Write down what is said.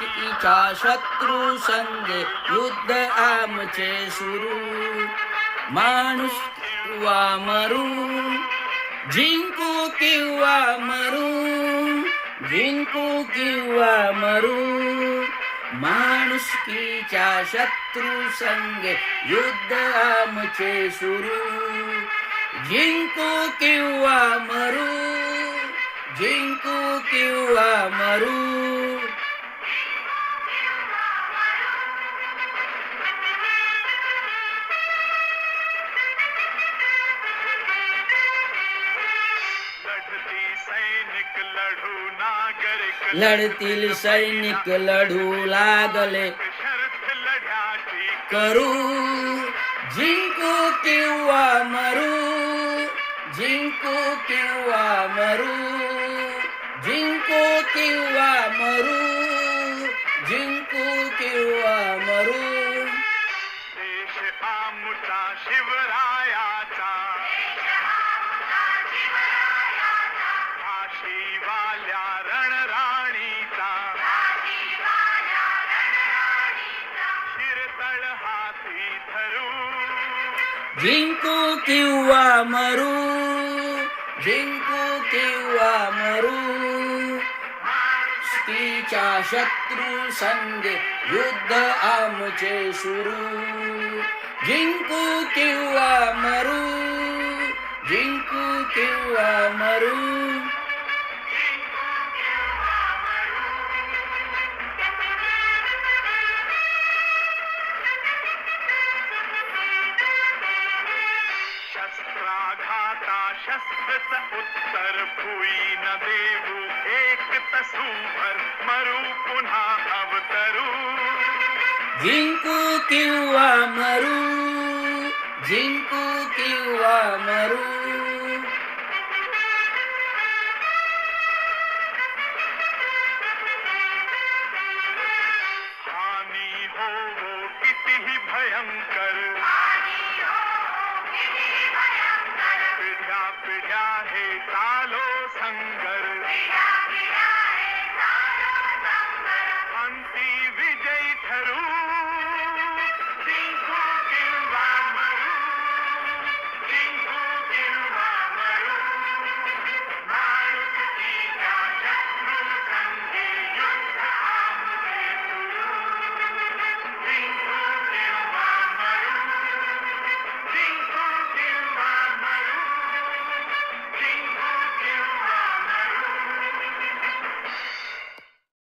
माणुसकीच्या शत्रू संगे युद्ध आमचे सुरू. माणूस किंवा मरू, जिंकू किंवा मरू, जिंकू किंवा मरू. माणुसकीच्या शत्रू संगे युद्ध आमचे सुरू. जिंकू किंवा मरू, जिंकू किंवा मरू. लढतील सैनिक लढू लागले करू. जिंकू किंवा मरू, जिंकू किंवा मरू, जिंकू किंवा मरू, जिंकू किंवा मरू. देश आमचा शिवरायाचा, काशीवाल्या रणराणीचा, शिरतळ हाती धरू. जिंकू किंवा मरू, जिंकू किंवा मरू. माणुसकीच्या शत्रू संगे युद्ध आमचे सुरू. जिंकू किंवा मरू, जिंकू किंवा मरू. शस्त्राघाता शस्त्रच उत्तर भुई न देऊ. एक तसूभर मरू पुन्हा अवतरू. जिंकू किंवा मरू, जिंकू किंवा मरू.